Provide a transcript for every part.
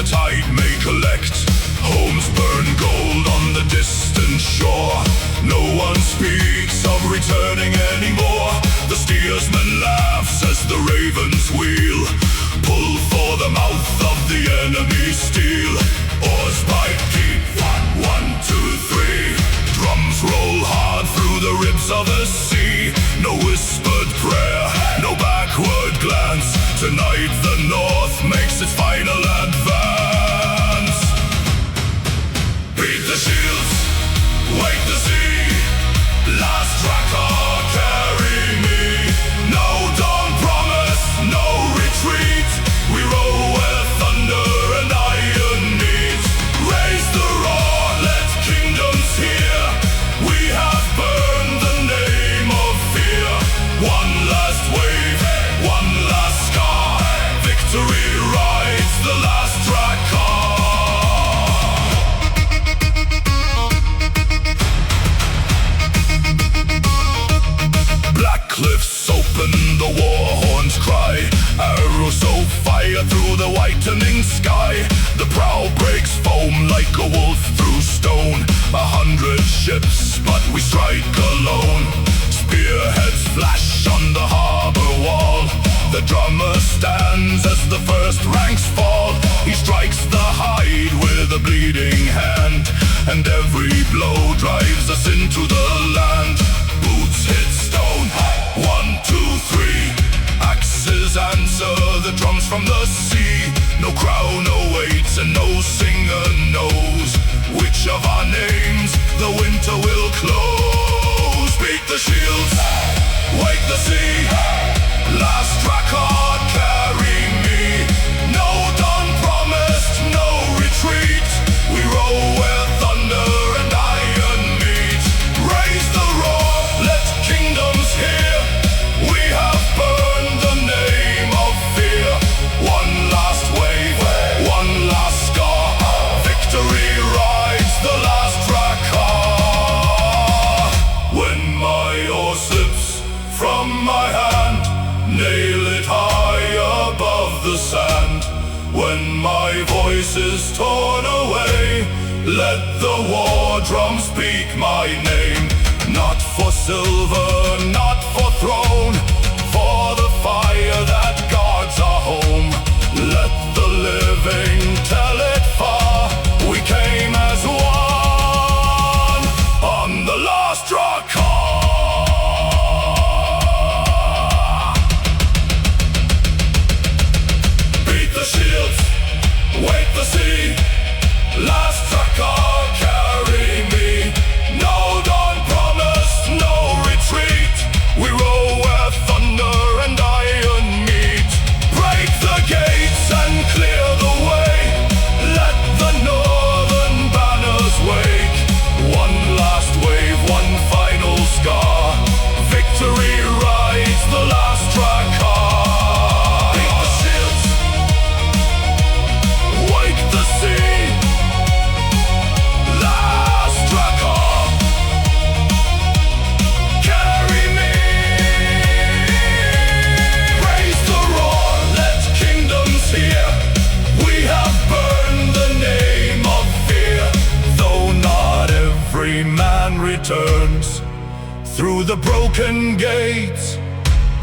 the tide may collect. Homes burn gold on the distant shore. No one speaks of returning anymore. The steersman laughs as the ravens wheel, pull for the mouth of the enemy's steel. Oars pipe deep, 1, 1, 2, 3. Drums roll hard through the ribs of the sea. No whispered prayer, no backward glance. Tonight the North makes its final advance. Beat the shields, wake the sea. Last tracker, carry me. No dawn promise, no retreat. We row where thunder and iron meet. Raise the roar, let kingdoms hear. We have burned the name of fear. One last wave, one last scar. Victory rides the last tracker. Black cliffs open, the war horns cry. Arrows so fire through the whitening sky. The prow breaks foam like a wolf through stone. 100 ships, but we strike alone. Spearheads flash on the harbor wall. The drummer stands as the first ranks fall. He strikes the hide with a bleeding hand, and every blow drives us into the land. Boots hit stone, 1, 2, 3. Axes answer the drums from the sea. No crown awaits and no singer knows which of our names the winter will close. Beat the shields, wake the sea. Last tracker, carry me. No dawn promised, no retreat. We row where thunder and iron meet. Raise the roar, let kingdoms hear. We have burned the name of fear. One last wave, one last scar. Victory rides the last tracker. When my oar slips from my hand, nail it high above the sand. When my voice is torn away, let the war drum speak my name. Not for silver, not for throne, for the fire that guards our home. Let the living tell it far. We came as one on the last tracker. Shields, wake the sea. Last tracker, carry me. No dawn promised, no retreat. We row where thunder and iron meet. Break the gates and clear the way. Let the northern banners wake. One last wave, one final scar. Victory rides the last tracker. Returns through the broken gates,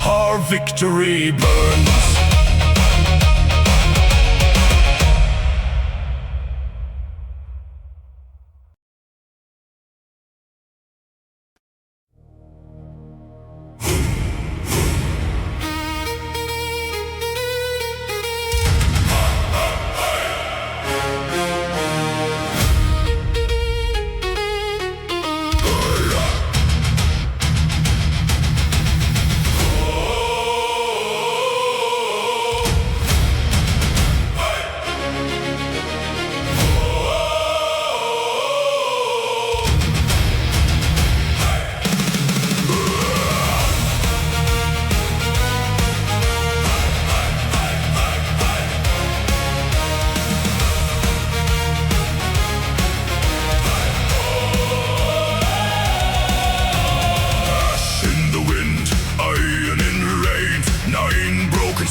our victory burns.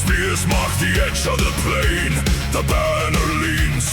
spears mark the edge of the plain. The banner leans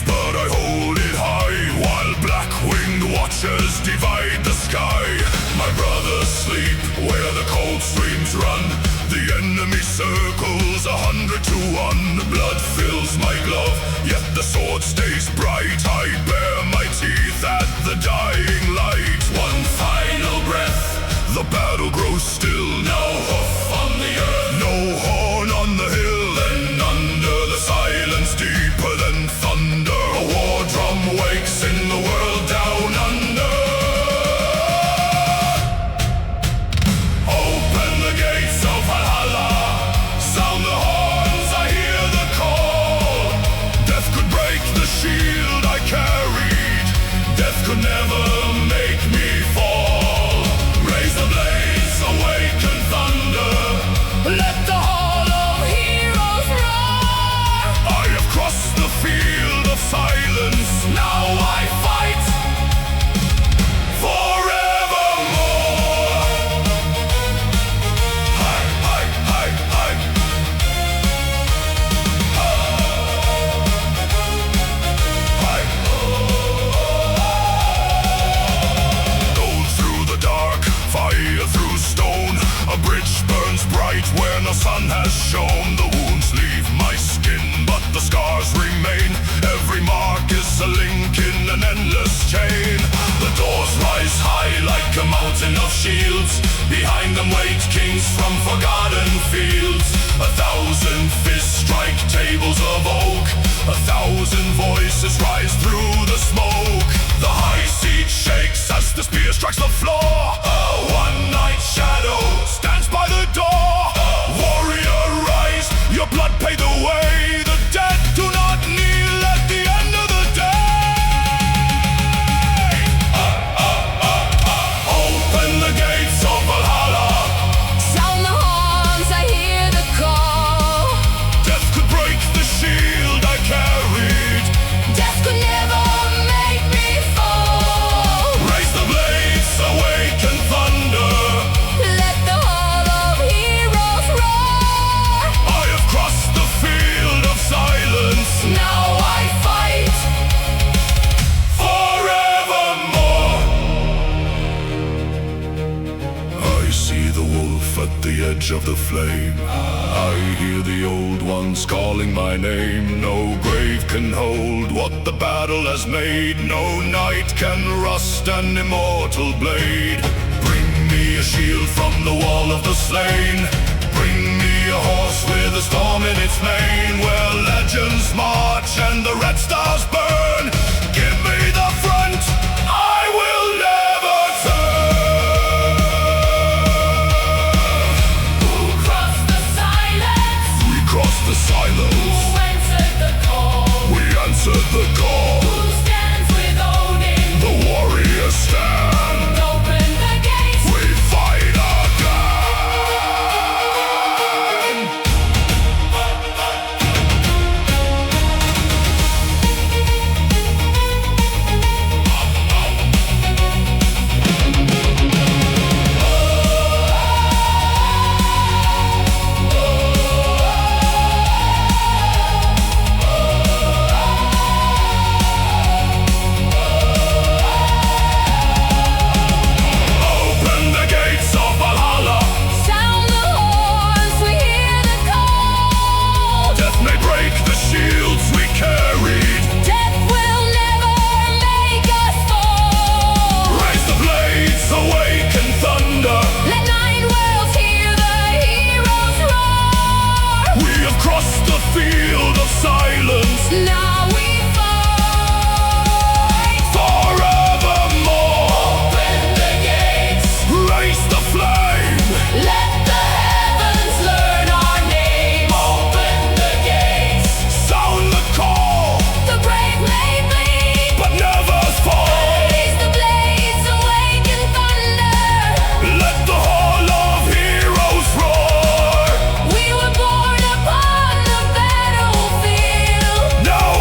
enemy circles 100 to 1. Blood fills my glove, yet the sword stays bright. I bare my teeth at the dying light. One final breath, the battle grows still. No hoof on the earth, no horn on the hill. Then under the silence deeper than thunder, a war drum wakes in the world down under. Open the gates of Valhalla, sound the horns, I hear the call. Death could break the shield I carried, death could never make me fall. Raise the blades, awaken thunder, let the hall of heroes roar. I have crossed the field of silence, now I fight forevermore. Hi, hi, hi, hi. Hi. Gold through the dark, fire through stone. A bridge burns bright where no sun has shone. The wounds leave my skin, but the scars remain. Every mark is a link in an endless chain. The doors rise high like a mountain of shields. Behind them wait kings from forgotten fields. 1,000 fists strike tables of oak. 1,000 voices rise through the smoke. The high seat shakes as the spear strikes the floor. A one-night shadow stands by the door. Warrior rise, your blood pay the way. The dead do not kneel at the end of the day. Open the gates of Valhalla, Sound the horns, I hear the call. death could break the shield I carried. Death could never make me fall. Raise the blades, awaken thunder. Let the hall of heroes roar. I have crossed the field of silence, Now I fight forevermore. I see the wolf at the edge of the flame. I hear the old ones calling my name. No grave can hold what the battle has made. No knight can rust an immortal blade. Bring me a shield from the wall of the slain. Bring me a horse with a storm in its mane, where legends march and the red stars burn. Give me the front, I will never turn. who crossed the silence, We crossed the silence, who answered the call, we answered the call. who stands with Odin. The warriors stand, Open the gates, we fight again. Open the gates of Valhalla, sound the horns, we hear the call. death may break the shields we carried. Death will never make us fall. Raise the blades, awaken thunder. Let nine worlds hear the heroes roar. We have crossed the field of silence, Now we fight forevermore. Open the gates, Raise the flame, let the heavens learn our name. Open the gates, sound the call, the brave may bleed, but never fall. raise the blades, awaken thunder. Let the hall of heroes roar. We were born upon the battlefield. Now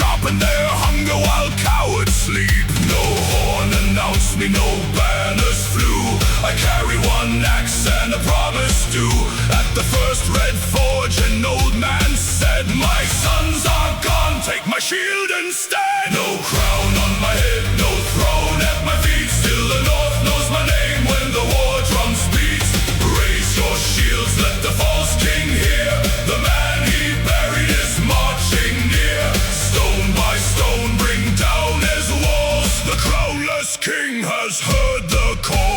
sharpen their hunger while cowards sleep. No horn announced me, no banners flew. I carry one axe and a promise due. At the first red forge an old man said, my sons are gone, take my shield instead. No crown on my head, no throne at my feet. Still the North knows my name when the war drums beat. Raise your shields, let the false king hear. The man he buried is marching near. Stone by stone bring down his walls. The crownless king has heard the call.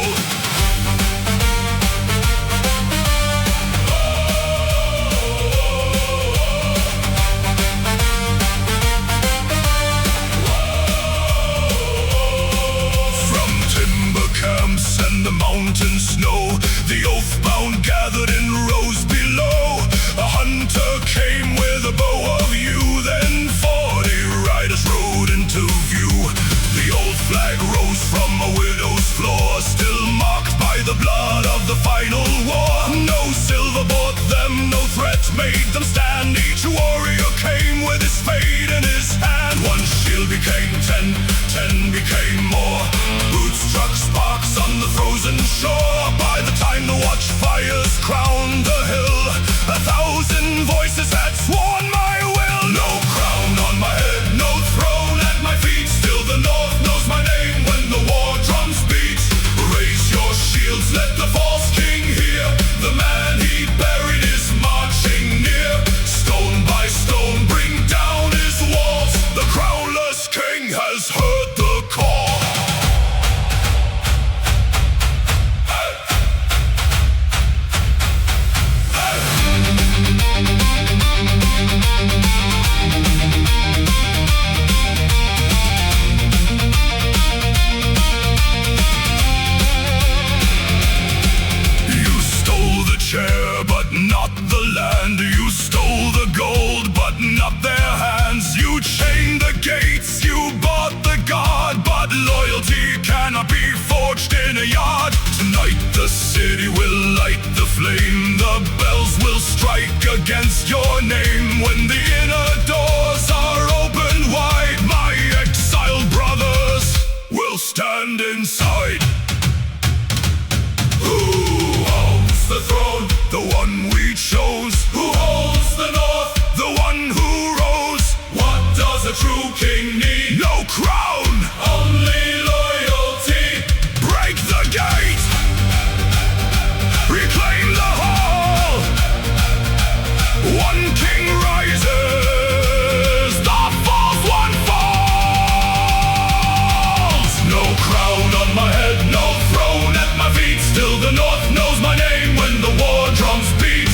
And the mountain snow, the oath-bound gathered in rows below. A hunter came with a bow of yew, then 40 riders rode into view. The old flag rose from a widow's floor, still marked by the blood of the final war. No silver bought them, no threat made them stand. Each warrior came with his fate in his hand. One shield became 10, 10 became more. Boots struck sparks on the frozen shore. By the time the watchfires crowned the hill, 1,000 voices had sworn my will. No crown on my head, no throne at my feet. Still the North knows my name when the war drums beat. Raise your shields, let the false king hear. The man he buried is marching near. Stone by stone bring down his walls. The crownless king has heard the call. Chair, but not the land. You stole the gold, but not their hands. You chained the gates, you bought the guard, but loyalty cannot be forged in a yard. Tonight the city will light the flame. The bells will strike against your name. When the inner doors are opened wide, my exiled brothers will stand inside. The throne, the one we chose. Who holds the North, the one who rose? What does a true king need? No crown, only loyalty. Break the gate, reclaim the hall. One king rises, the false one falls. No crown on my head, no throne at my feet. Still the North knows my name. The war drums beat.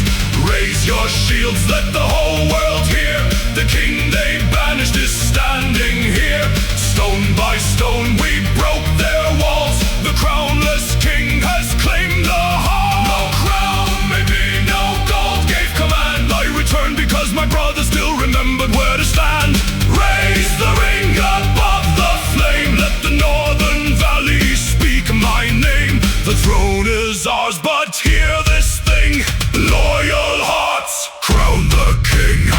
Raise your shields, let the whole world hear. The king they banished is standing here. Stone by stone we broke their walls. The crownless king has claimed the hall. No crown, maybe no gold gave command. I returned because my brother still remembered where to stand. Raise the ring above the flame. Let the northern valley speak my name. The throne is ours, but hear this thing. Loyal hearts crown the king.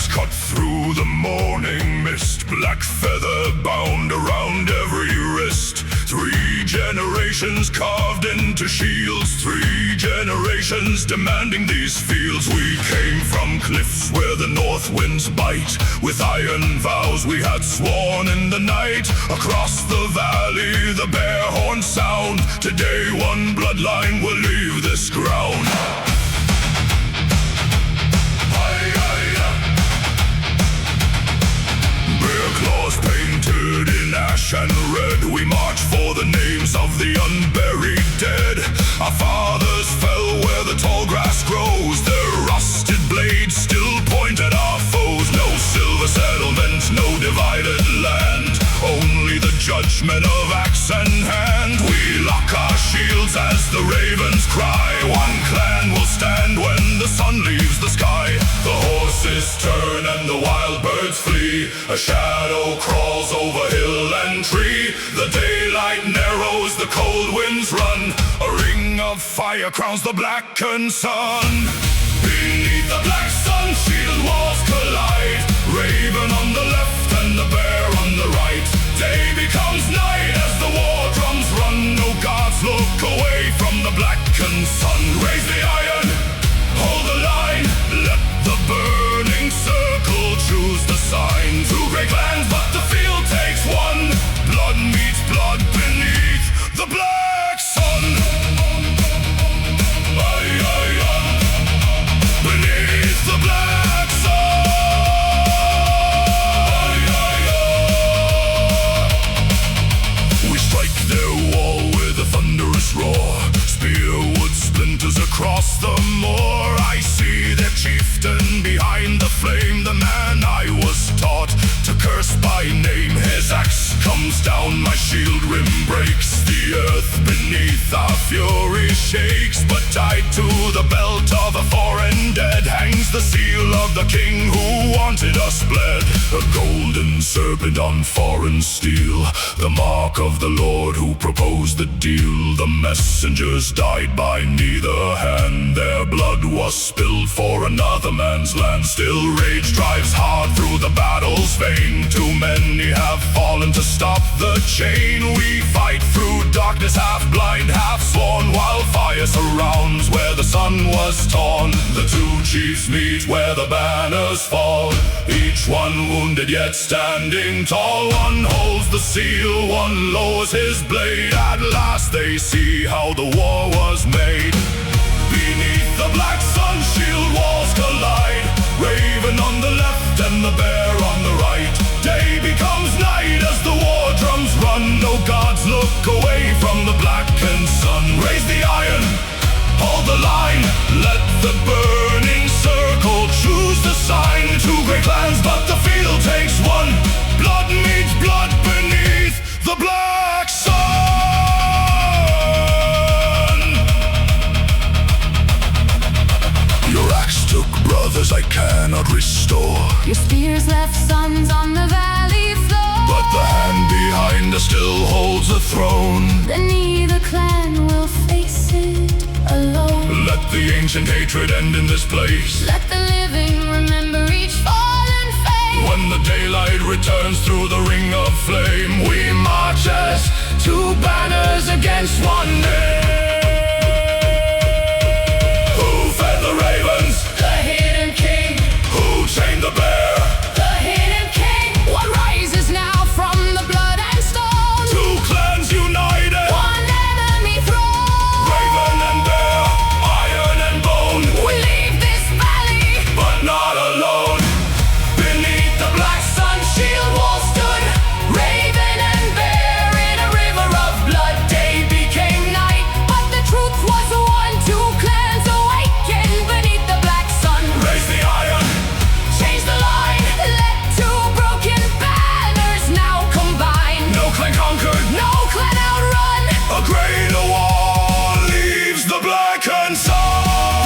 Cut through the morning mist, black feather bound around every wrist. 3 generations carved into shields, 3 generations demanding these fields. We came from cliffs where the north winds bite. With iron vows we had sworn in the night. Across the valley the bear horns sound. Today one bloodline will leave this ground. Claws painted in ash and red, we march for the names of the unburied dead. Our fathers fell where the tall grass grows, their rust men of axe and hand. We lock our shields as the ravens cry. One clan will stand when the sun leaves the sky. The horses turn and the wild birds flee. A shadow crawls over hill and tree. The daylight narrows, the cold winds run. A ring of fire crowns the blackened sun. Beneath the black sun, shield walls collide. Raven on the left and the bear on the right. Day becomes night as the war drums run. No gods look away from the blackened sun. Raise the iron, hold the line. Let the burning circle choose the sign. Two great clans, but the field takes one. Blood meets blood beneath the black sun. Beneath the black sun. We strike their wall with a thunderous roar. Spearwood splinters across the moor. I see their chieftain behind the flame. The man I was taught to curse by name. His axe comes down, my shield rim breaks. The earth beneath our fury shakes. But tied to the belt of a foreign dead hangs the seal of the king who wanted us bled. A golden serpent on foreign steel, the mark of the Lord who proposed the deal. The messengers died by neither hand. Their blood was spilled for another man's land. Still rage drives hard through the battle's vein. Too many have fallen to stop the chain. We fight through darkness, half blind, half sworn, while fire surrounds where the sun was torn. The two chiefs meet where the banners fall, each one wounded yet standing tall. One holds the seal, one lowers his blade. At last they see how the war was made. Beneath the black sun, shield walls collide. Raven on the left and the bear on the right. Day becomes night as the war drums run. No gods look away from the blackened sun. Raise the iron, hold the line. Let the burning circle choose the sign. Two great clans, but the field takes one. Blood meets blood beneath the black sun. Your axe took brothers I cannot restore. Your spears left sons on the valley floor. But the hand behind us still holds the throne. Then neither clan will face it alone. Let the ancient hatred end in this place. Let the living remember each fallen fate. When the daylight returns through the ring of flame, we march as two banners against one name. Who fed the ravens? The hidden king. Who chained the bear? The hidden king. What rises now from the blood and stone? Two clans united. One enemy throne. Raven and bear, iron and bone. We leave this valley, But not alone. beneath the black sun, shield wall stood. Raven and bear in a river of blood. Day became night, but the truth was one. Two clans awaken beneath the black sun. Raise the iron, Change the line. Let two broken banners now combine. no clan conquered. No clan outrun. A greater war leaves the blackened sun.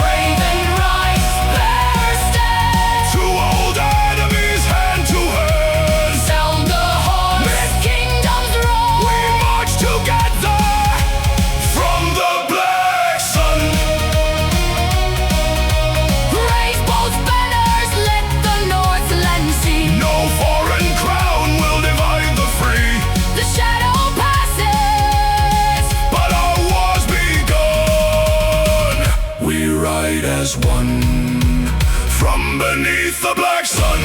Raven rise, bear stand. Two old enemies hand to hand. Sound the horn, let kingdoms roll. We march together from the black sun. Raise both banners, let the Northland see. No foreign crown will divide the free. The shadow passes, But our war's begun. We ride as one from beneath the black sun.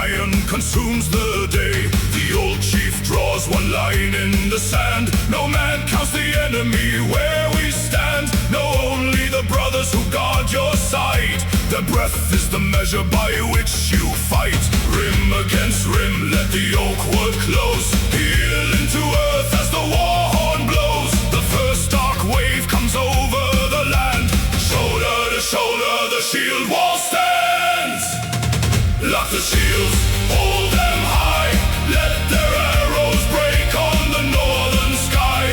iron consumes the day. The old chief draws one line in the sand. No man counts the enemy where we stand. No, only the brothers who guard your side. Their breath is the measure by which you fight. Rim against rim, let the oak wood close. Heel into earth as the war horn blows. The first dark wave comes over the land. Shoulder to shoulder, the shield wall stands. Lock the shields, hold them high. Let their arrows break on the northern sky.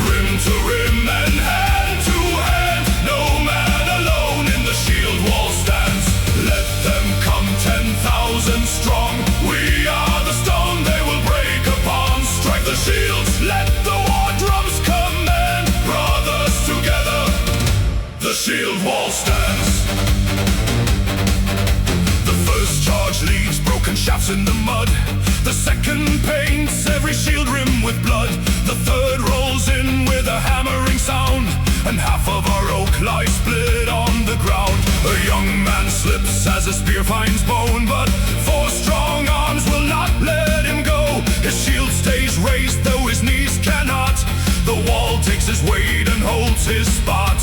Rim to rim and hand to hand. No man alone in the shield wall stands. Let them come 10,000 strong. We are the stone they will break upon. Strike the shields, let the war drums command. Brothers together, the shield wall stands. The first charge leaves broken shafts in the mud. The second paints every shield rim with blood. The third rolls in with a hammering sound. And half of our oak lies split on the ground. A young man slips as a spear finds bone, but 4 strong arms will not let him go. His shield stays raised though his knees cannot. The wall takes his weight and holds his spot.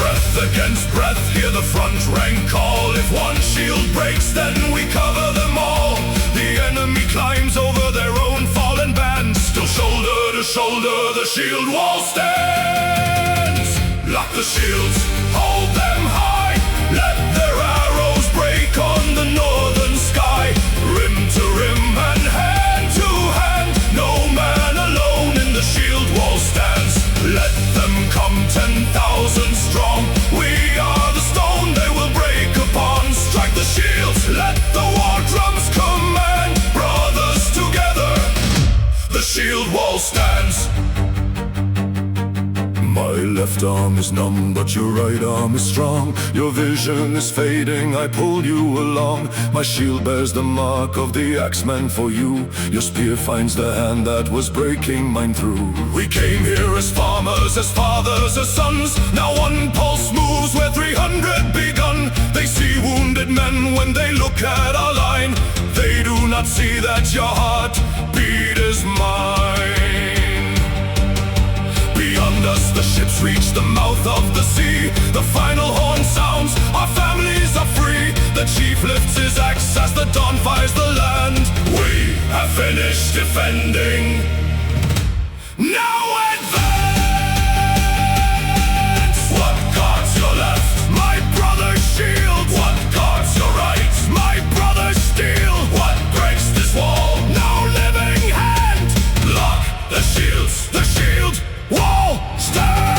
Breath against breath, hear the front rank call. If one shield breaks, then we cover them all. The enemy climbs over their own fallen band. Still shoulder to shoulder, the shield wall stands. Lock the shields, hold them high. Let their arrows break on the northern sky. Rim to rim and hand to hand. No man alone in the shield wall stands. Let them come 10,000 strong. We are the stone they will break upon. Strike the shields, let the war drums command. Brothers together, the shield wall stands. My left arm is numb, but your right arm is strong. Your vision is fading, I pull you along. My shield bears the mark of the axeman for you. Your spear finds the hand that was breaking mine through. We came here as farmers, as fathers, as sons. Now one pulse moves where 300 begun. They see wounded men when they look at our line. They do not see that your heartbeat is mine. Beyond us the ships reach the mouth of the sea. The final horn sounds, our families are free. The chief lifts his axe as the dawn fires the land. We have finished defending. Now advance! What guards your left? My brother's shield. What guards your right? My brother's steel. What breaks this wall? Now living hand. Lock the shields, the shield wall stand!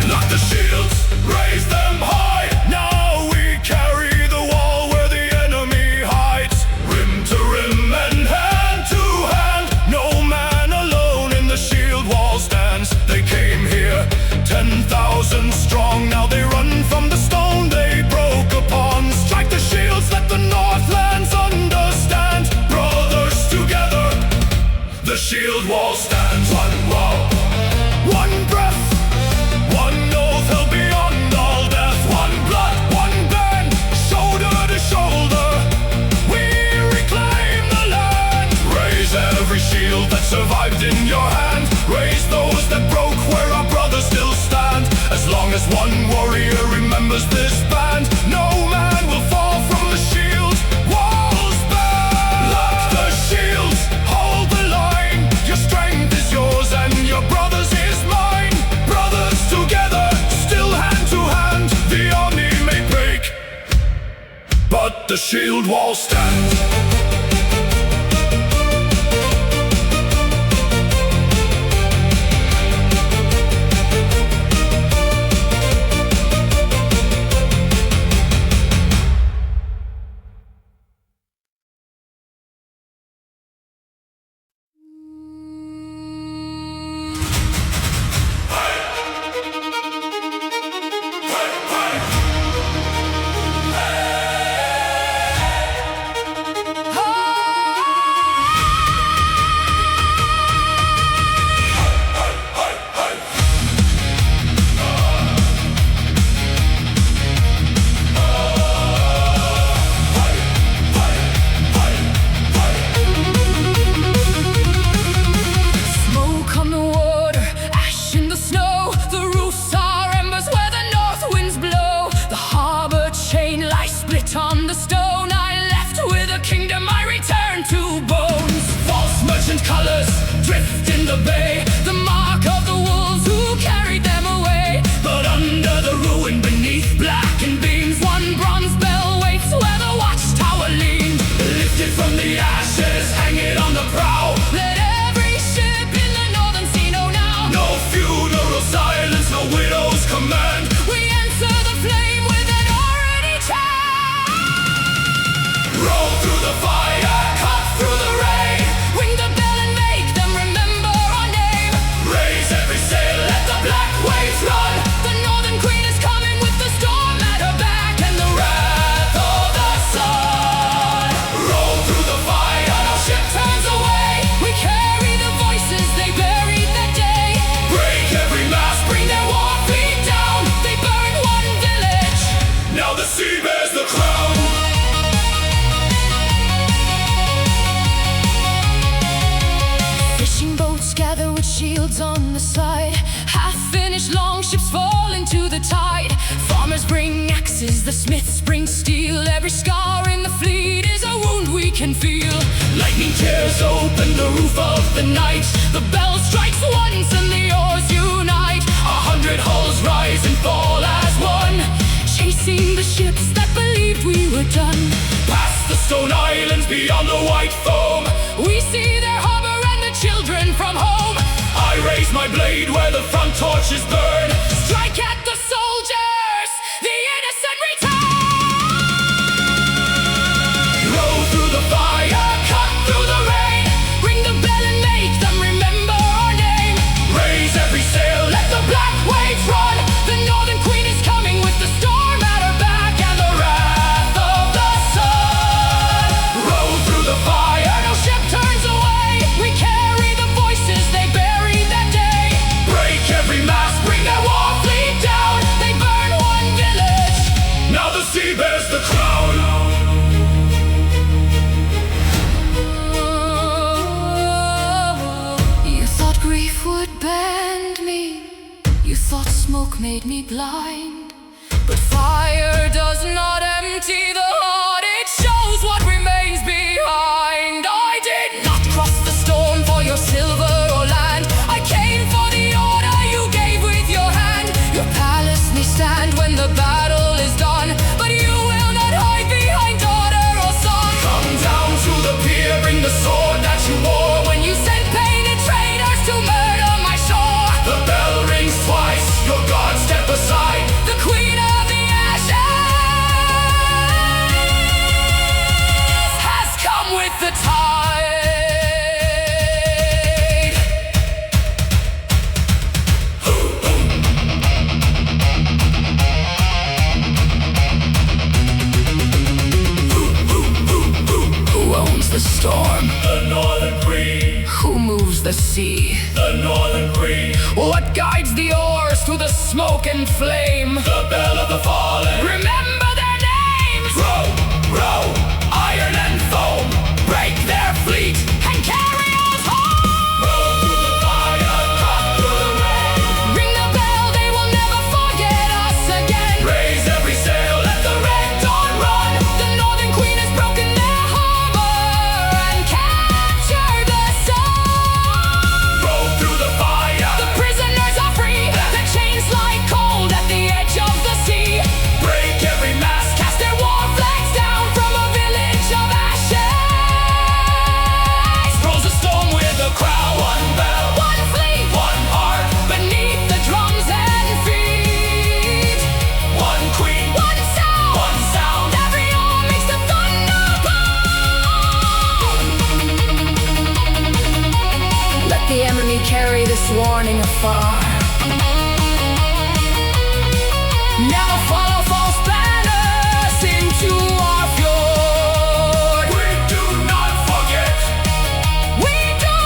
Lock the shields, raise them high. Now we carry the wall where the enemy hides. Rim to rim and hand to hand. No man alone in the shield wall stands. They came here 10,000 strong. Now they run from the stone they broke upon. Strike the shields, let the Northlands understand. Brothers together, the shield wall stands. One wall, one breath, one oath held beyond all death. One blood, one band, shoulder to shoulder. We reclaim the land. Raise every shield that survived in your hand. Raise those that broke where our brothers still stand. As long as one warrior remembers this band, no man will fall from the shield wall's band. Lock the shields, hold the line. Your strength is yours and your brother's is mine. Brothers together, still hand to hand. The army may break, but the shield wall stands. faces, the smiths bring steel. Every scar in the fleet is a wound we can feel. Lightning tears open the roof of the night. The bell strikes once and the oars unite. 100 hulls rise and fall as one, chasing the ships that believed we were done. Past the stone islands beyond the white foam, we see their harbor and the children from home. I raise my blade where the front torches burn. Strike at the soldiers, the innocent return. Row through the fire, cut through the rain. Ring the bell and make them remember our name. Raise every sail, let the black waves run. The Northern Queen is coming with the storm at her back and the wrath of the sun. Row through the fire, no ship turns away. We carry the voices they buried that day. Break every mast, bring their war fleet down. They burn one village, now the sea bears the crown. You thought grief would bend me, you thought smoke made me blind. But fire does not empty the heart, it shows what remains behind. I did not cross the storm for your silver or land. I came for the order you gave with your hand. Your palace may stand when the battle is done, but you will not hide behind daughter or son. Come down to the pier, bring the sword that you wore when you sent painted traitors to murder my shore. The bell rings twice, your gods step aside. The queen of the ashes has come with the tide. Who owns the storm? The Northern Queen. Who moves the sea? The Northern Queen. What guides the oars through the smoke and flame? The bell of the fallen. Remember their names. Row, row, iron and foam. Break their fleet and carry us home. Row through the fire, cut through the rain. Ring the bell, they will never forget us again. Raise every sail, let the red dawn run. The Northern Queen has broken their harbor and captured the sun. Row through the fire, the prisoners are free. The chains lie cold at the edge of the sea. Break every mast, cast their war flags down from a village of ashes. Rolls a storm with a crown. One bell, one fleet, one heart beneath the drums and feet. One queen, one sound. Every arm makes the thunder boom. Let the enemy carry this warning afar. Now follow false banners into our fjord. We do not forget. We do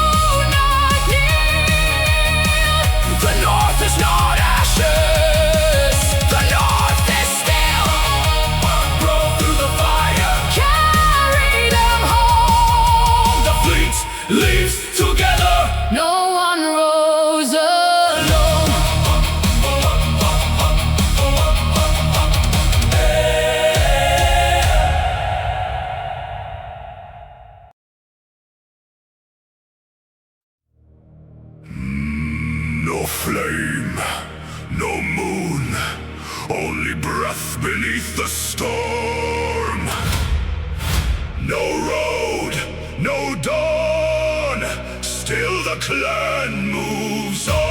not kneel. The North is not ashes. The North is still. Row through the fire, carry them home. The fleet leaves together. No one rose alone. No flame, no moon, only breath beneath the storm. No road, no dawn, still the clan moves on.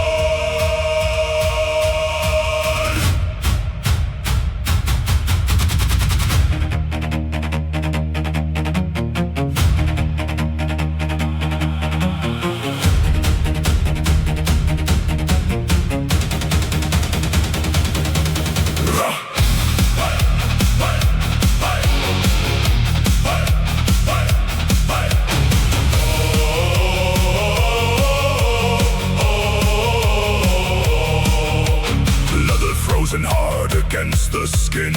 Against the skin,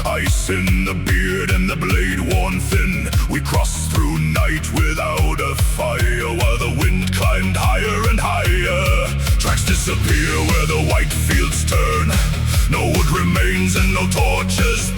ice in the beard and the blade worn thin. We crossed through night without a fire, while the wind climbed higher and higher. Tracks disappear where the white fields turn. No wood remains and no torches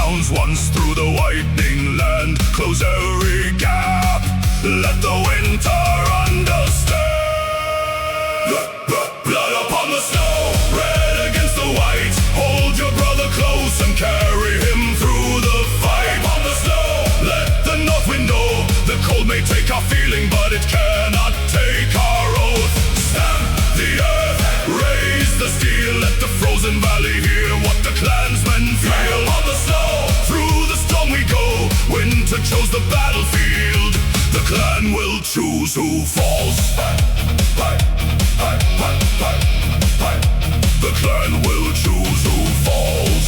sounds once through the widening land. Close every gap, let the winter understand. Blood upon the snow, red against the white. Hold your brother close and carry him through the fight. Upon the snow, let the north wind know. The cold may take our feeling, but it cannot take our oath. Stamp the earth, raise the steel. Let the frozen valley hear what the clansmen feel. Upon the snow, through the storm we go. Winter chose the battlefield. The clan will choose who falls. The clan will choose who falls.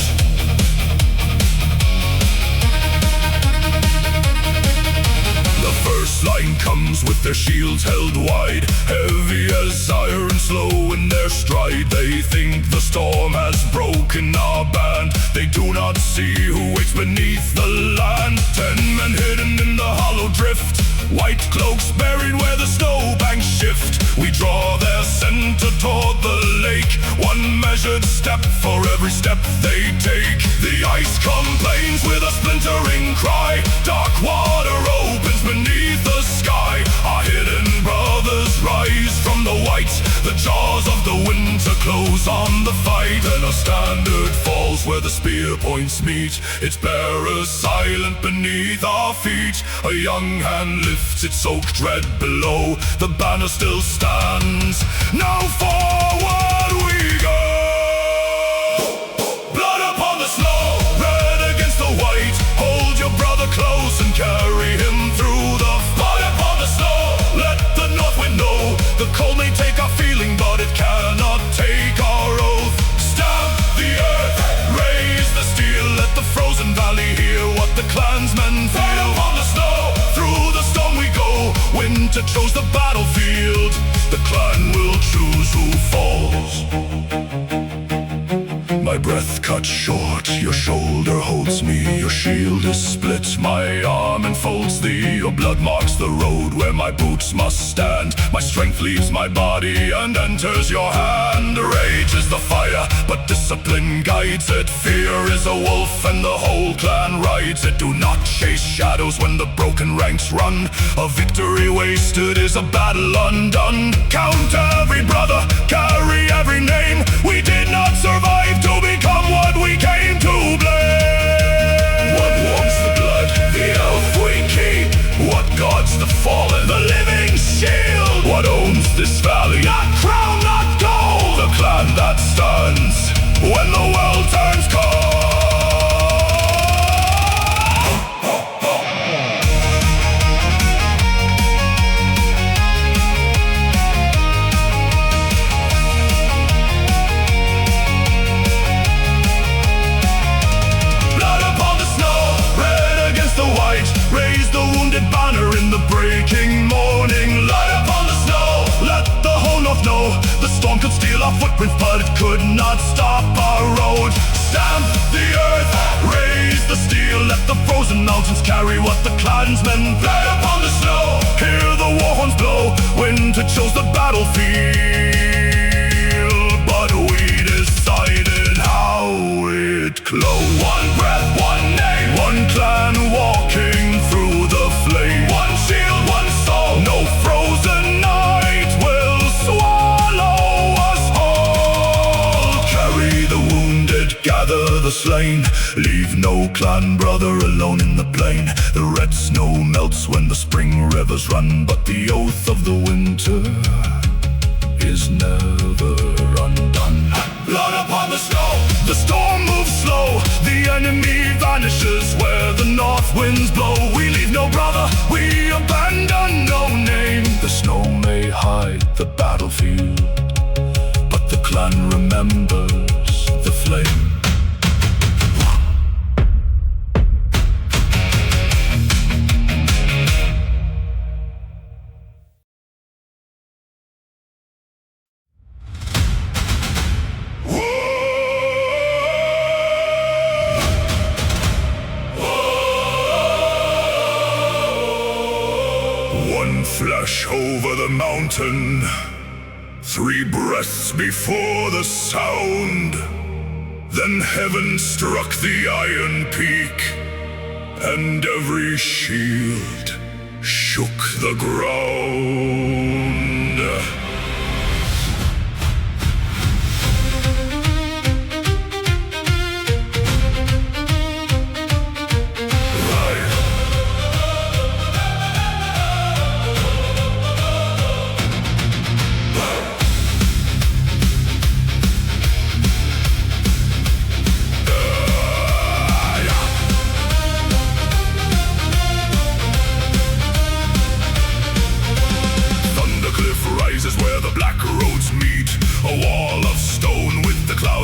The first line comes with their shields held wide, heavy as iron, slow in their stride. They think the storm has broken our band. They do not see who waits beneath the land. 10 men hidden in the hollow drift, white cloaks buried where the snowbanks shift. We draw their center toward the lake, one measured step for every step they take. The ice complains with a splintering cry. Dark water opens beneath the sky. Our hidden brothers rise from the white. The jaws of the winter close on the fight. And our standard falls where the spear points meet. Its bearers silent beneath our feet. A young hand lifts its soaked red below. The banner still stands. Now forward we go. Blood upon the snow, red against the white. Hold your brother close and carry him through the fight. Upon the snow, let the north wind know. The cold may take our feeling, but it cannot take our oath. Stamp the earth, raise the steel. Let the frozen valley hear what the clansmen feel. Fight upon the snow, through the storm we go. Winter chose the battlefield. The clan will choose who falls. My breath cut short, your shoulder holds me. Your shield is split, my arm enfolds thee. Your blood marks the road where my boots must stand. My strength leaves my body and enters your hand. Rage is the fire, but discipline guides it. Fear is a wolf and the whole clan rides it. Do not chase shadows when the broken ranks run. A victory wasted is a battle undone. Count every brother, carry every name. We did not survive to become what we came to blame. What warms the blood? The elf we keep. What guards the fallen? The living shield. What owns this valley? Not crown, not gold. The clan that stands when the world turns cold. Raise the wounded banner in the breaking morning. Light upon the snow, let the whole north know. The storm could steal our footprints, but it could not stop our road. Stamp the earth, raise the steel. Let the frozen mountains carry what the clansmen feel. Light upon the snow, hear the war horns blow. Winter chose the battlefield, but we decided how it closed. One breath, one name, one clan walking through the flame. One shield, one soul. No frozen night will swallow us whole. Carry the wounded, gather the slain. Leave no clan brother alone in the plain. The red snow melts when the spring rivers run, but the oath of the winter is never undone. Blood upon the snow, the storm moves slow. The enemy vanishes where the north winds blow. We leave no brother, we abandon no name. The snow may hide the battlefield, but the clan remembers the flame. Flash over the mountain, 3 breaths before the sound. Then heaven struck the iron peak, and every shield shook the ground.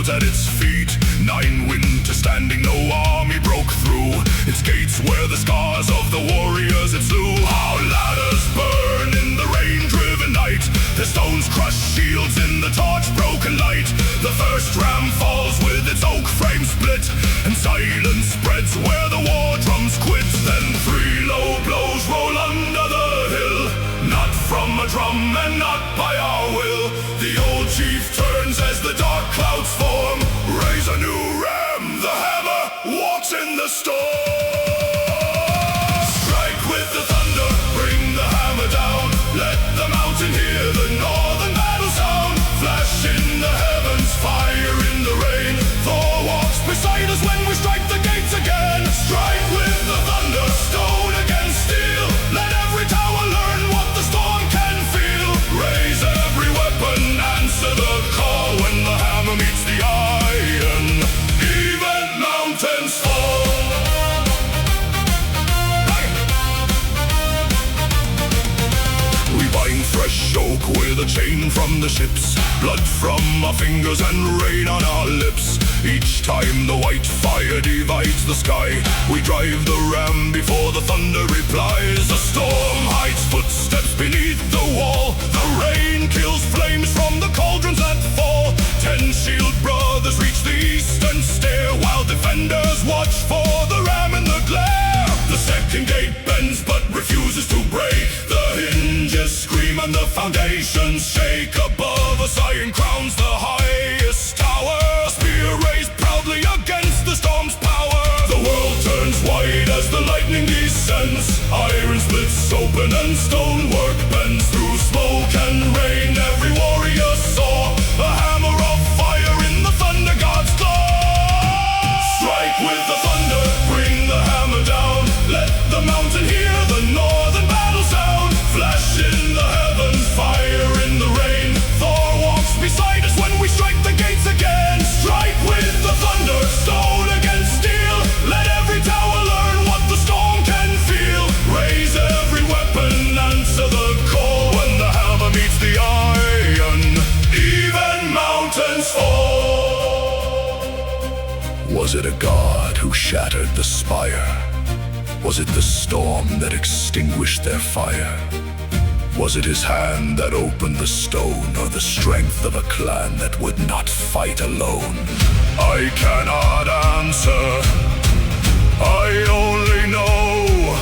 At its feet, 9 winter standing, no army broke through its gates, where the scars of the warriors it slew. Our ladders burn in the rain-driven night, the stones crush shields in the torch-broken light. The first ram falls with its oak frame split, and silence spreads where the war drums quit. Then 3 low blows roll under the hill, not from a drum and not by our will. The old chief turns as the dark clouds form. Raise a new ram, the hammer walks in the storm. Strike with the thunder, bring the hammer down. Let the mountain hear the northern battle sound. Flash in the heavens, fire in the rain. Thor walks beside us when we strike the gates again. Strike with the thunder, stone against steel. Let every tower learn what the storm can feel. Raise every weapon, answer the call. When the hammer meets the iron, even mountains fall. We bind fresh oak with a chain from the ships, blood from our fingers and rain on our lips. Each time the white fire divides the sky, we drive the ram before the thunder replies. The storm hides footsteps beneath the wall, the rain kills flames from the cauldrons that fall. 10 shield brothers reach the eastern stair, while defenders watch for the ram in the glare. The second gate bends but refuses to break, the hinges scream and the foundations shake. Above us iron crowns the highest tower, a spear raised proudly against the storm's power. The world turns white as the lightning descends, iron splits open and stonework bends. Through smoke and rain every warrior saw a hammer of fire in the thunder god's claw. Strike with the thunder, bring the hammer down. Let the mountain hear the northern battle sound. Flash in the heavens, fire in the rain. Thor walks beside us when we strike the gates again. Strike with the thunder, stone against steel. Let every tower learn what the storm can feel. Raise every weapon, answer the call. When the hammer meets the iron, even mountains fall. Was it a god who shattered the spire? Was it the storm that extinguished their fire? Was it his hand that opened the stone, or the strength of a clan that would not fight alone? I cannot answer, I only know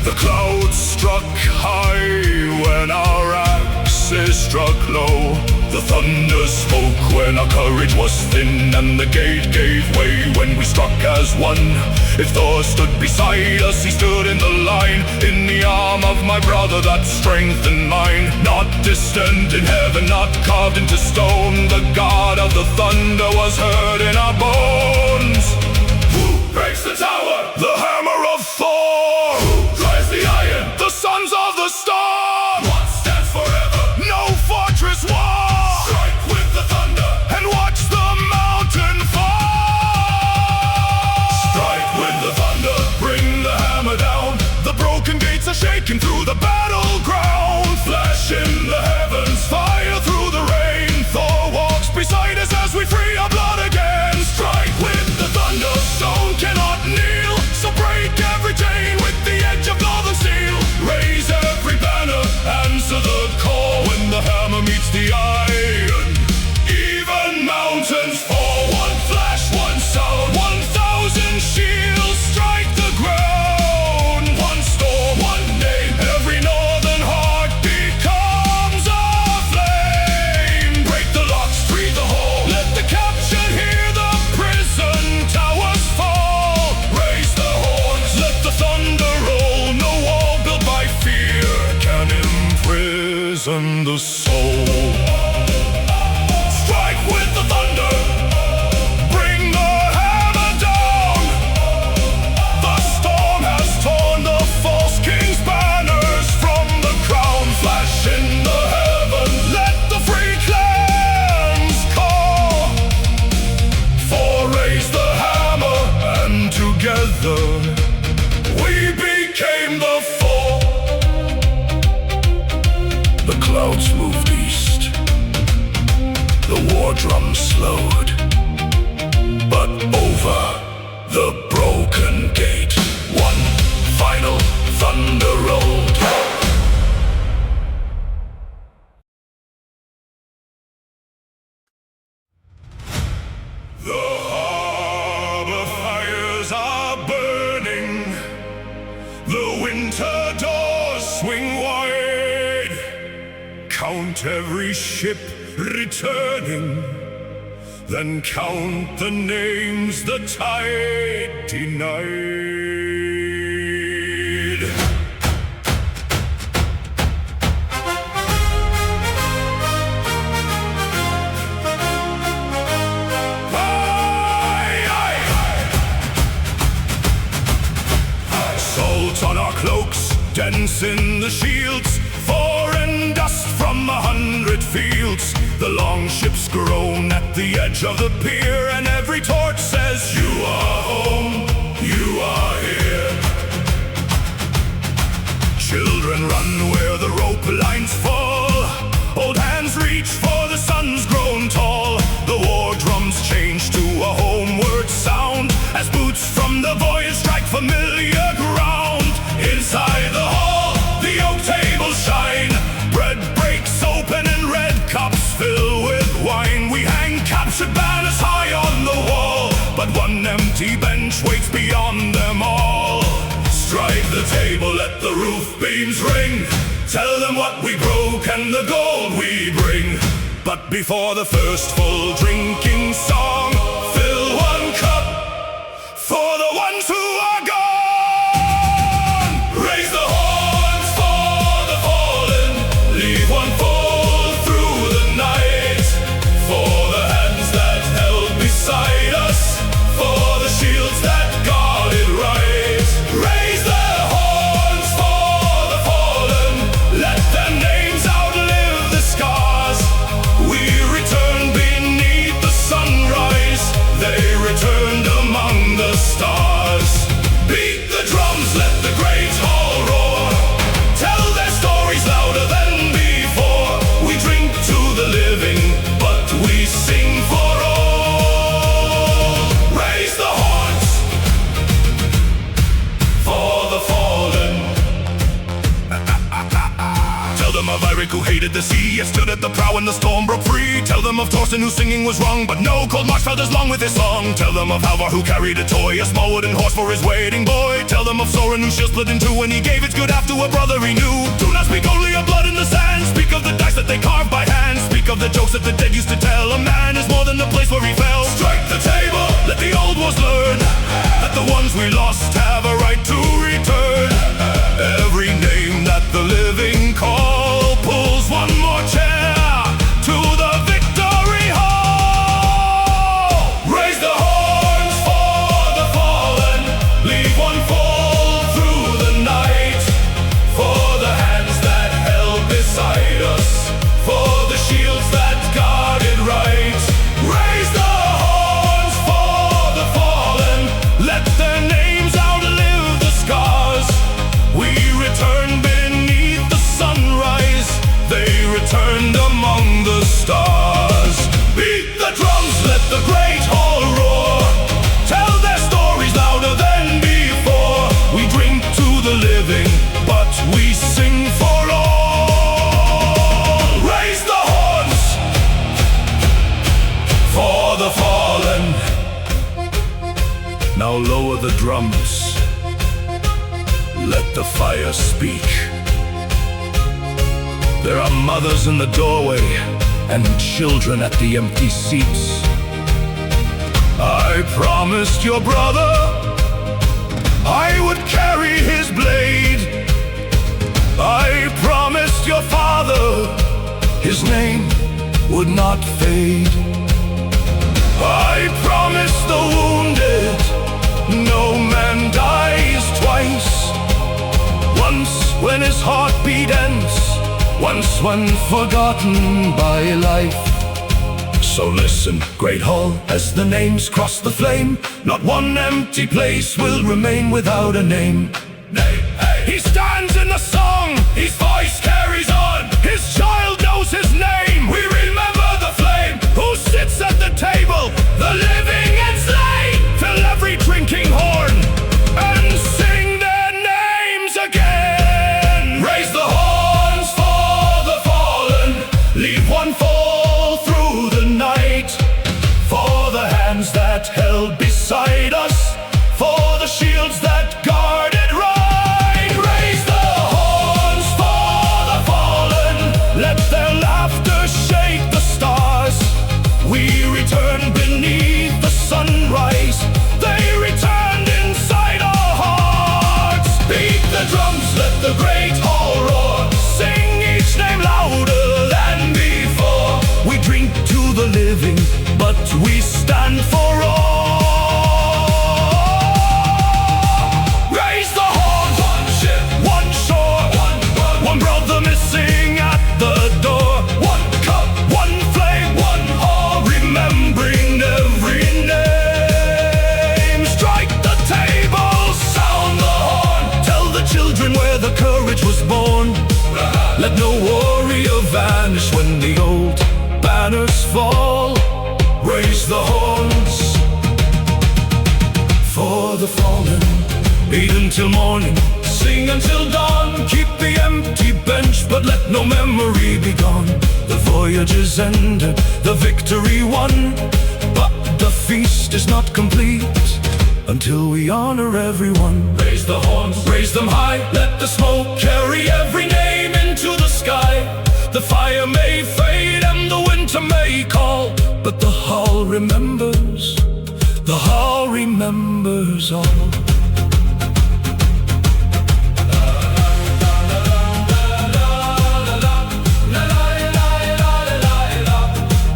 the clouds struck high when our axes struck low. The thunder spoke when our courage was thin, and the gate gave way when we struck as one. If Thor stood beside us, he stood in the line. In the arm of my brother, that strengthened mine. Not distant in heaven, not carved into stone, the god of the thunder was heard in our bones. Who breaks the tower? The hammer of Thor. Who drives the iron? The sons of the storm. What stands forever? No fortress wall. Shaking through the battleground, flash in the heavens, fire through the rain. Thor walks beside us as we free our blood again. Strike with the thunder, stone cannot kneel, so break every chain with the edge of northern steel. Raise every banner, answer the call. When the hammer meets the iron, even mountains fall. One flash, one sound, 1,000 shields strike the ground. One storm, one name, every poison the soul. Strike with the thunder, bring the hammer down. The storm has torn the false king's banners from the crown. Flash in the heavens, let the free clans call. For raise the hammer, and together we became the four. The clouds moved east, the war drum slowed, but over the broken gate, one final thunder rolled. The harbor fires are burning, the winter doors swing wide. Count every ship returning, then count the names the tide denied. Salt on our cloaks, dents in the shields, foreign dust from 100 fields. The long ships groan at the edge of the pier, and every torch says, you are home, you are here. Children run where the rope lines fall, old hands reach for the sun's grown tall. The war drums change to a homeward sound as boots from the voyage strike familiar ground. Inside the hall, the oak tables shine, bread breaks open and red cups fill with wine. We hang captured banners high on the wall, but one empty bench waits beyond them all. Strike the table, let the roof beams ring, tell them what we broke and the gold we bring. But before the first full drinking song, fill one cup for the ones who are gone. Raise the horns for the fallen, leave one full through the night. For the hands that held beside us, for the shields that guarded right. Raise the horns for the fallen, let their names outlive the scars. We returned beneath the sunrise, they returned among the stars. Beat the drums, let the great hall roar, tell their stories louder than before. We drink to the living, but we sing for all. Raise the horns for the fallen. Tell them of Eirik who hated the sea, yet stood at the prow when the storm broke free. Tell them of Thorsten whose singing was wrong, but no cold march felt as long with his song. Tell them of Halvar who carried a toy, a small wooden horse for his waiting boy. Tell them of Soren whose shield split in two when he gave its good half to a brother he knew. Do not speak only of blood in the sand, speak of the dice that they carved by hand. Speak of the jokes that the dead used to tell. A man is more than the place where he fell. Strike the table, let the old wars learn that the ones we lost have a right to return. Every name that the living call pulls one more chair to the victory hall. Raise the horns for the fallen, leave one full through the night. For the hands that held beside us, for the shields that guarded right. Raise the horns for the fallen, let their names outlive the scars. We returned beneath the sunrise, they returned among the stars. Beat the drums, let the great hall roar, tell their stories louder than before. We drink to the living, but we sing for all. Raise the horns for the fallen. Now lower the drums, let the fire speak. There are mothers in the doorway and children at the empty seats. I promised your brother I would carry his blade. I promised your father his name would not fade. I promise the wounded, no man dies twice. Once when his heartbeat ends, once when forgotten by life. So listen, great hall, as the names cross the flame, not one empty place will remain without a name. Nay, hey. He stands in the song, his voice carries on, his child knows his name. We remember the flame, who sits at the table, the living and slain. Fill every drinking horn, and sing their names again. Raise the horns for the fallen, leave one fall through the night. For the hands that held beside us, for the shields that guarded right. Raise the horns for the fallen, let their laughter shake the stars. We return beneath the sunrise, they returned inside our hearts. Beat the drums, let the great hall roar, sing each name louder than before. We drink to the living, but we stand for all. Raise the horn, one ship, one shore, one brother missing at the door. One cup, one flame, one hall, remembering every name. Strike the table, sound the horn, tell the children where the courage was born. Let no warrior vanish when the old banners fall. Raise the horns for the fallen, beat until morning, sing until dawn. Keep the empty bench, but let no memory be gone. The voyage is ended, the victory won, but the feast is not complete until we honor everyone. Raise the horns, raise them high, let the smoke carry every name into the sky. The fire may fade and the winter may call, but the hall remembers, the hall remembers all.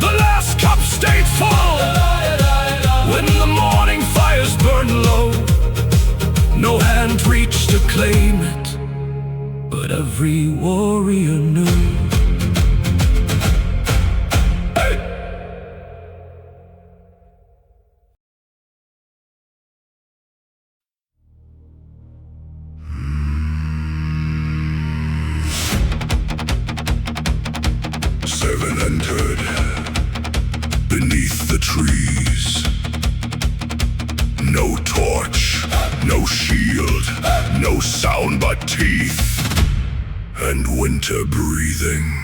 The last cup stayed full when the morning fires burned low. No hand reached to claim it, but every warrior knew. Seven entered beneath the trees. No torch, no shield, no sound but teeth and winter breathing.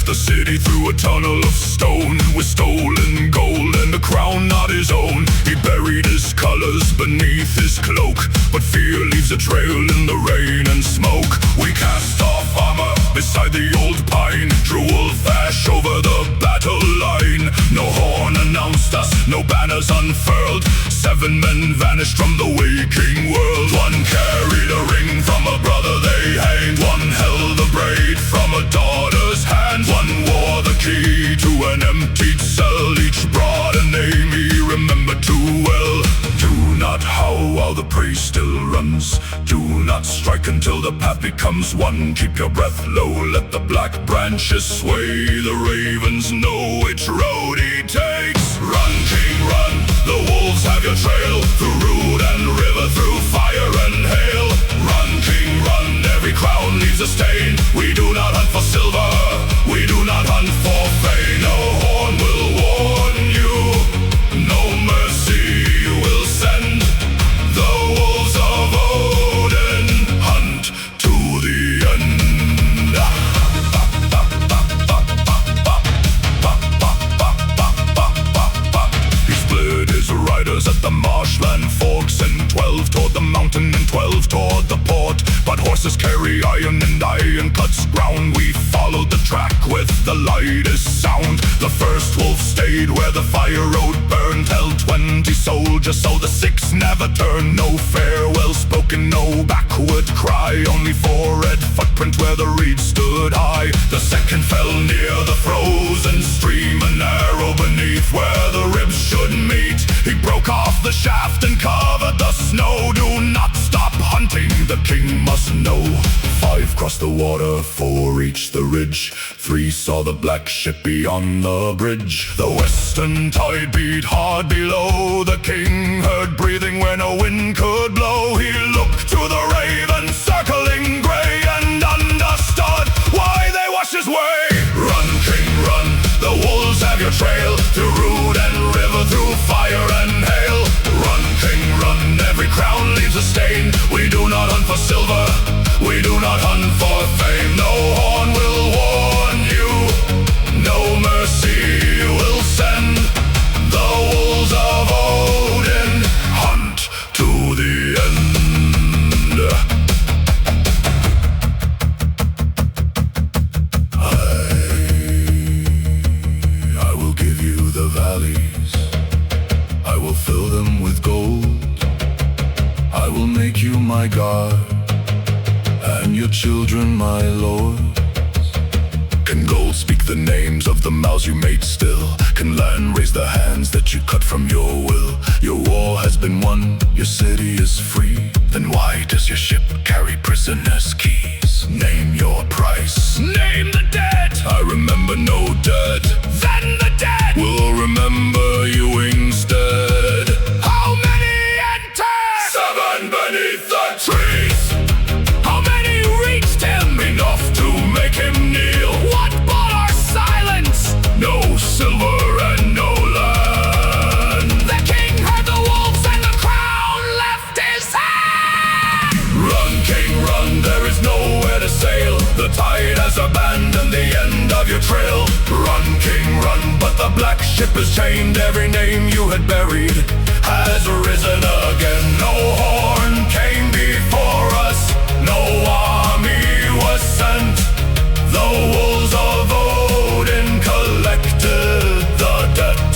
The city through a tunnel of stone with stolen gold and a crown not his own. He buried his colors beneath his cloak, but fear leaves a trail in the rain and smoke. We cast off armor beside the old pine, drew wolf ash over the battle line. No horn announced us, no banners unfurled. 7 men vanished from the waking world. One carried a ring from a brother they hanged, one held a braid from a daughter's hand, one wore the key to an emptied cell. Each brought a name he remembered too well. Do not howl while the praise still runs, do not strike until the path becomes one. Keep your breath low, let the black branches sway. The ravens know which road he takes. Run, king, run, the wolves have your trail, through root and river, through fire and hail. Run, king, run, every crown leaves a stain. We do not hunt for silver, we do not hunt for fame. No horn will warn you, no mercy will send. The wolves of Odin hunt to the end. He split his riders at the marshland forks, and 12 toward the mountain horses carry iron and iron cuts ground. We followed the track with the lightest sound. The first wolf stayed where the fire road burned, held 20 soldiers so the six never turned. No farewell spoken, no backward cry, only for red footprint where the reeds stood high. The second fell near the frozen stream, an arrow beneath where the ribs should meet. He broke off the shaft and covered the snow. Do not stop hunting, the king must know. 5 crossed the water, 4 reached the ridge, 3 saw the black ship beyond the bridge. The western tide beat hard below, the king heard breathing where no wind could blow. He looked to the raven circling grey and understood why they wash his way. Run, king, run, the wolves have your trail, through rood and river, through fire and hail. Run, king, run, every crown leaves a stain. We do not hunt for silver, we do not hunt for fame. No horn will warn you, no mercy will send. The wolves of Odin hunt to the end. I will give you the valleys, I will fill them with gold. I will make you my God, and your children my lords. Can gold speak the names of the mouths you made still? Can land raise the hands that you cut from your will? Your war has been won, your city is free. Then why does your ship carry prisoners' keys? Name your price, name the dead. I remember no dead, then the dead will remember you instead. How many entered? 7 beneath the trees. How many reached him? Enough to make him kneel. What bought our silence? No silver and no land. The king heard the wolves and the crown left his hand. Run, king, run, there is nowhere to sail. The tide has abandoned the end of your trail. Run, king, run, but the black ship is chained. Every name you had buried has risen again. No horn came before us, no army was sent. The wolves of Odin collected the debt.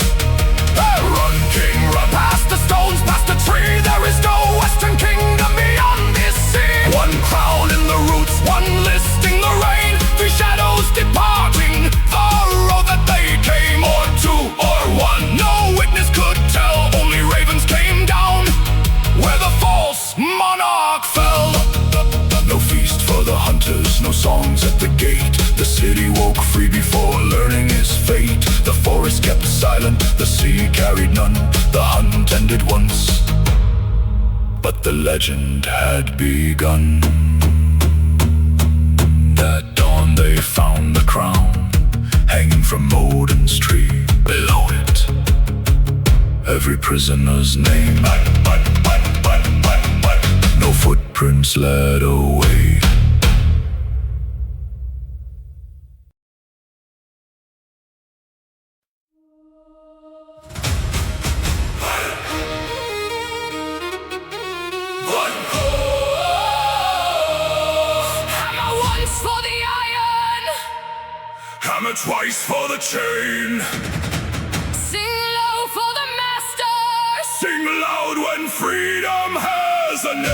Run, king, run, past the stones, past the tree. There is no western kingdom beyond this sea. 1 crown in the roots, 1 listing the rain. 3 shadows departing the road that they came. Or 2 or 1, no witness could tell. Only ravens came down where the false monarch fell. No feast for the hunters, no songs at the gate. The city woke free before learning his fate. The forest kept silent, the sea carried none. The hunt ended once, but the legend had begun. At dawn they found the crown hanging from Odin's tree. Below it, every prisoner's name. No footprints led away. Hammer once for the iron, Hammer twice for the chain. sing low for the masters. Sing loud when freedom has a name.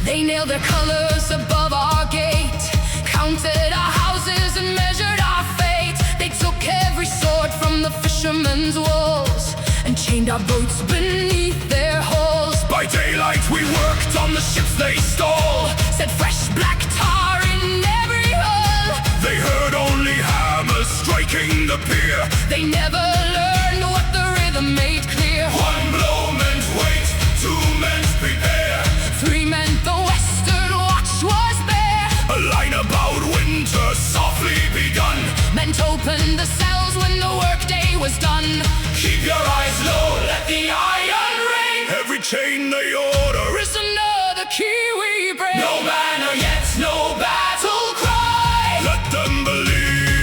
They nailed their colors above our gate, counted our houses and measured our fate. They took every sword from the fishermen's walls and chained our boats beneath their halls. By daylight we worked on the ships they stole. Set fresh black tar in every hull. They heard only hammers striking the pier. They never learned what the rhythm made clear. 1 blow meant wait, 2 meant prepare. 3 meant the western watch was there. A line about winter softly begun. Meant open the cells when the workday was done. Keep your eyes low, let the iron ring. Every chain they order Is another key we bring. no manner yet, no battle cry. Let them believe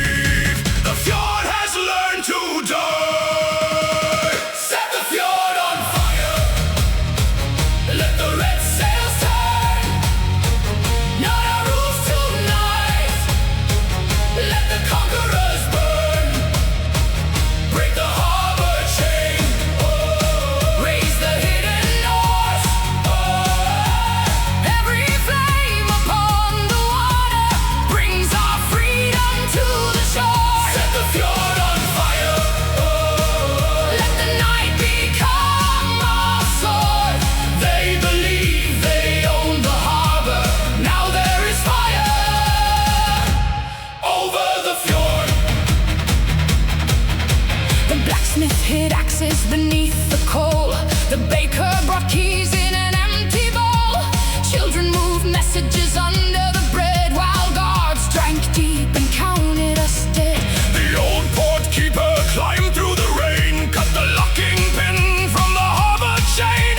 brought keys in an empty bowl. Children moved messages under the bread, while guards drank deep and counted us dead. The old port keeper climbed through the rain, cut the locking pin from the harbor chain.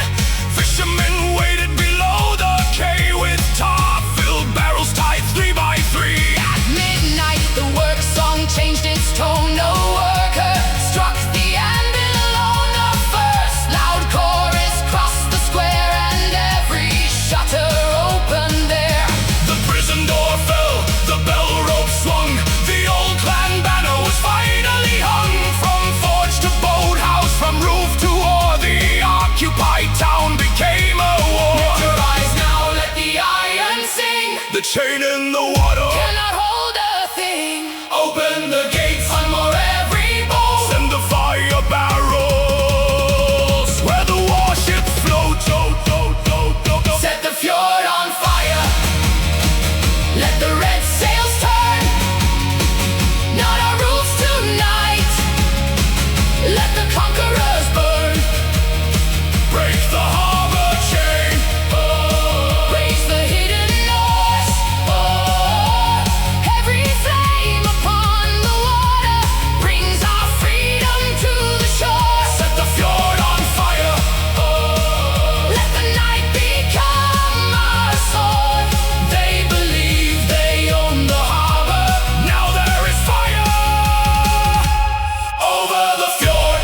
Fishermen waited below the quay with tar-filled barrels tied 3 by 3. At midnight, the work song changed its tone. No worker struck the anvil on the first loud chorus crossed the square, and every shutter opened there. The prison door fell, the bell rope swung, the old clan banner was finally hung. From forge to boathouse, from roof to oar, the occupied town became a war. Lift your eyes now, let the iron sing. The chain in the water Cannot hold a thing. open the gates, Unmoor every boat. send the fire barrels where the warships float. Set the fjord on fire. Let the red sails turn. Not our rules tonight. Let the conquerors burn. Break the harbor chain. Raise the hidden north. Every flame upon the water brings our freedom to the shore. Set the fjord on fire. Let the night become our sword. They believe they own the harbor. Now there is fire over the fjord.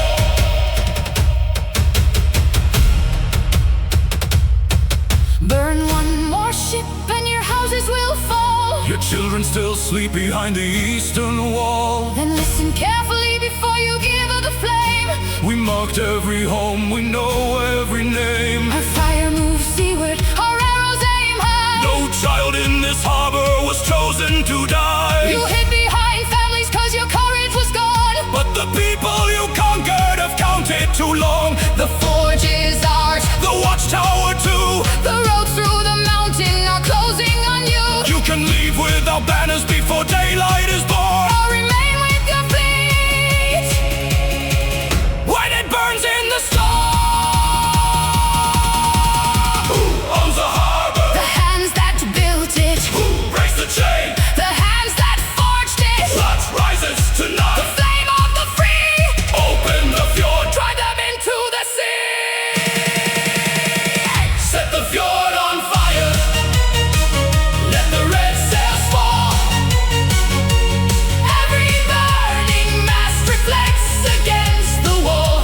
Burn one more ship and your houses will fall. Your children still sleep behind the eastern wall. Then listen carefully before you give her the flame. We marked every home, we know every name. Our fire moves seaward, our arrows aim high. No child in this harbor was chosen to die. You hid behind families cause your courage was gone. But the people you conquered have counted too long. The forge is ours, The watchtower too. the roads through the mountain are closing on you. You can leave without banners before daylight is born. Or remain with your fleet When it burns in the storm. Who owns the harbor? the hands that built it, Who breaks the chain? the hands that forged it. Blood rises tonight. Flame of the free, Open the fjord. drive them into the sea. Set the fjord on fire. Let the red sails fall. Every burning mast reflects against the wall.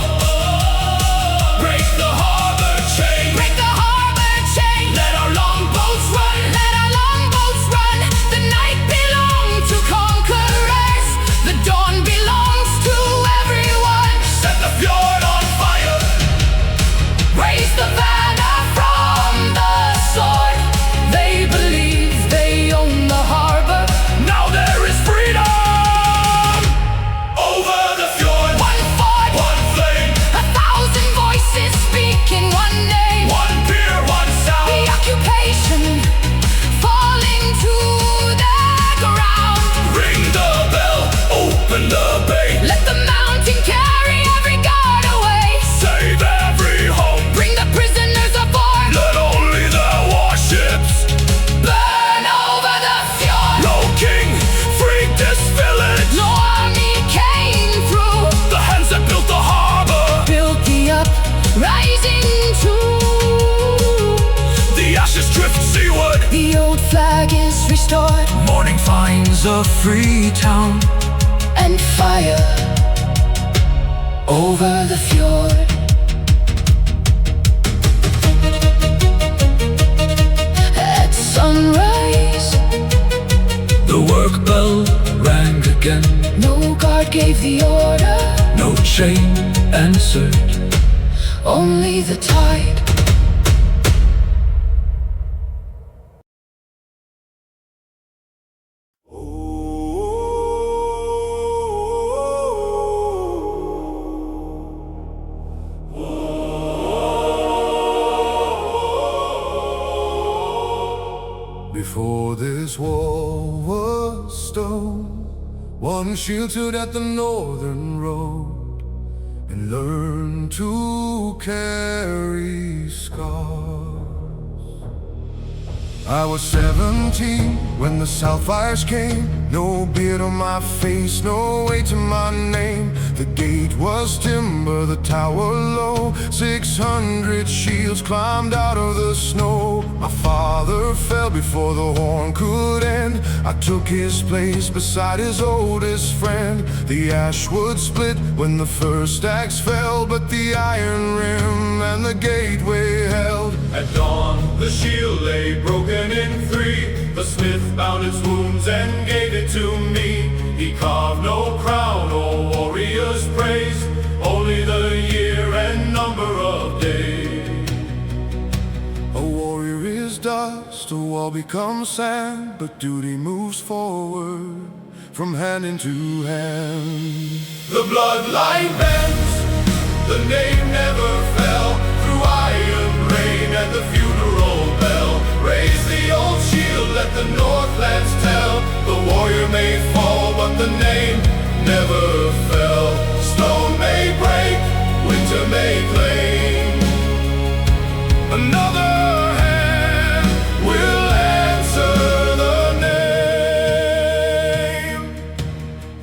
Break the harbor chain. Break the harbor chain. Let our longboats run. Let our longboats run. The night belongs to conquerors. The dawn belongs to everyone. Set the fjord on fire. Raise the banner from the sword. They believe they own the harbor. Now there is freedom over the fjord. One fort, One flame, 1,000 voices speaking one name. one pier, one sound. The occupation falling to the ground. Ring the bell, open the bay. Let the mountain carry every guard away. Save every home. Bring the prisoners aboard. Let only the warships. Burn over the fjord. No king freed this village. No army came through. The hands that built the harbor. Built the uprising too. The ashes drift seaward. The old flag is restored. Morning finds a free town. And fire over the fjord. At sunrise, The work bell rang again. no guard gave the order. No chain answered. Only the tide. Before this wall was stone, one shield stood at the northern road and learned learned to carry scars. I was 17 when the Southfires came. No beard on my face, no weight to my name. The gate was timber, the tower low. 600 shields climbed out of the snow. My father fell before the horn could end. I took his place beside his oldest friend. The ash would split when the first axe fell, but the iron rim and the gateway held. At dawn, the shield lay broken in three. The smith bound its wounds and gave it to me. He carved no crown or warrior's praise, only the year and number of days. A warrior is dust, a wall becomes sand, but duty moves forward from hand into hand. The bloodline bends, the name never fell. Through iron rain and the funeral bell, raise the old shield, let the Northlands tell. The warrior may fall, but the name never fell. Stone may break, winter may claim. Another hand will answer the name.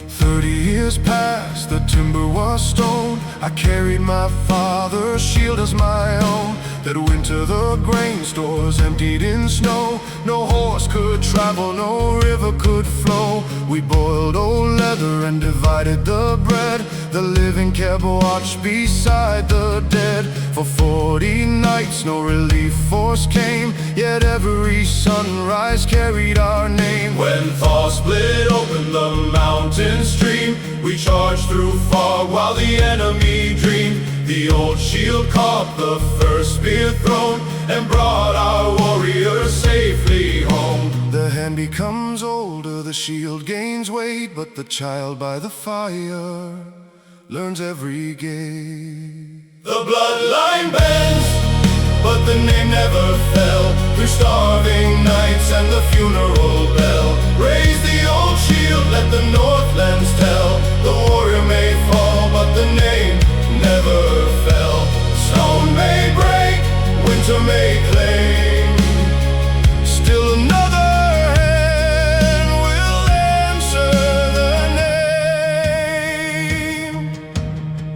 30 years passed, the timber was stone. I carried my father's shield as my own. That winter the grain stores emptied in snow. No horse could travel, no river could flow. We boiled old leather and divided the bread. The living kept watch beside the dead. For 40 nights no relief force came, yet every sunrise carried our name. When thaw split open the mountain stream, we charged through fog while the enemy dreamed. The old shield caught the first spear thrown and brought our warriors safely home. The hand becomes older, the shield gains weight, but the child by the fire learns every gate. The bloodline bends, but the name never fell. Through starving nights and the funeral bell, raise the old shield, let the Northlands tell. The warrior may fall, but the name never fell. Stone may break, winter may claim. Still another hand will answer the name.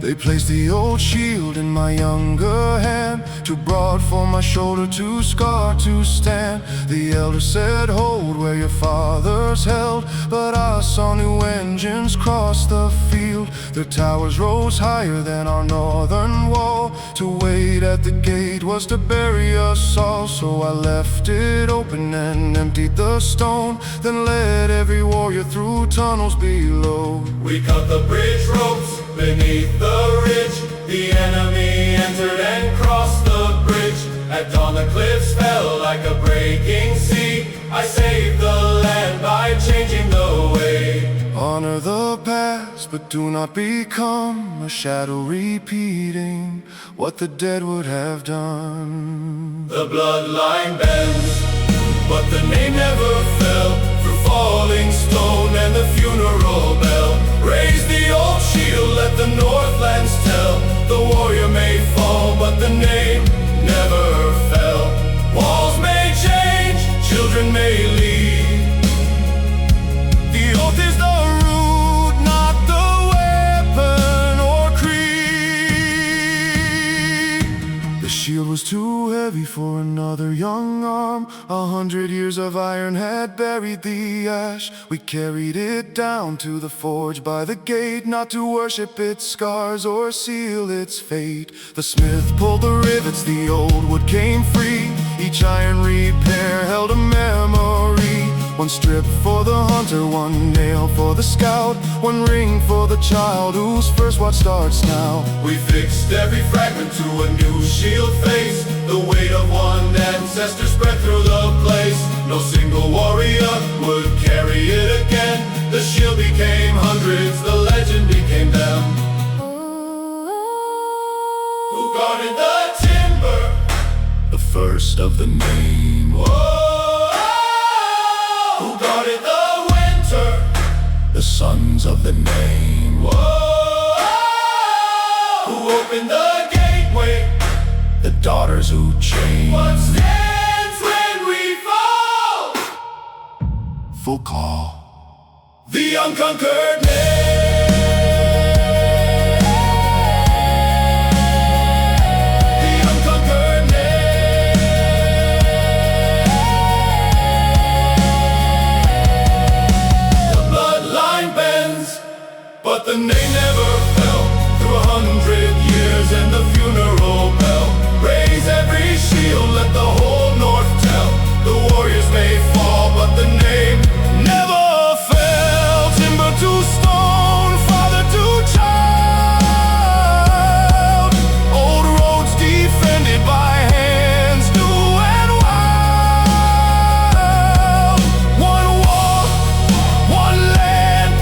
They placed the old shield in my younger hand, too broad for my shoulder, too scarred to stand. The elder said, hold where your fathers held, but I saw new engines cross the field. Their towers rose higher than our northern wall. To wait at the gate was to bury us all. So I left it open and emptied the stone, then led every warrior through tunnels below. We cut the bridge ropes beneath the ridge. The enemy entered and crossed the bridge. At dawn the cliffs fell like a breaking sea. I saved the land by changing the way. Honor the past, but do not become a shadow repeating what the dead would have done. The bloodline bends, but the name never fell. Through falling stone and the funeral bell, raise the old shield, let the Northlands tell. The warrior may fall, but the name never fell. Walls may change, children may leave. The oath is the root, not the weapon or creed. The shield was too heavy for another young arm. 100 years of iron had buried the ash. We carried it down to the forge by the gate, not to worship its scars or seal its fate. The smith pulled the rivets, the old wood came free. Each iron repair held a memory. One strip for the hunter, one nail for the scout, one ring for the child whose first watch starts now. We fixed every fragment to a new shield face. The weight of one ancestor spread through the place. No single warrior would carry it again. The shield became hundreds, the legend became them. Who guarded the timber? The first of the name. Who guarded the winter? The sons of the name. Who opened the daughters who change. What stands when we fall? Full call. The unconquered name. The unconquered name. The bloodline bends, but the name never fell. Through 100 years and the funeral bell, raise every shield, let the whole north tell. The warriors may fall, but the name never fell. Timber to stone, father to child. Old roads defended by hands new and wild. One war, one land,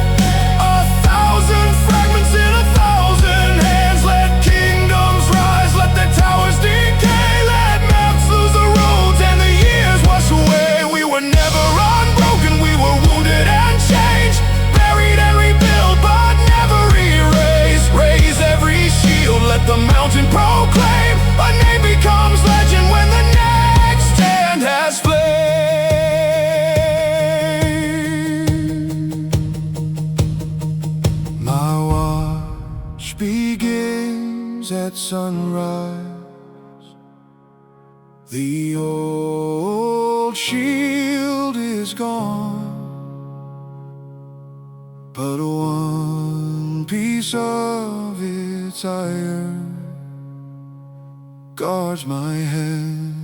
1,000 fragments in 1,000 hands. Let kingdoms rise, let the towers decay. Let maps lose the roads and the years wash away. We were never unbroken, we were wounded and changed, buried and rebuilt, but never erased. Raise every shield, let the mountain proclaim. A name becomes legend when the next hand has flamed. My watch begins at sunrise. The old shield is gone, but one piece of its iron guards my hand.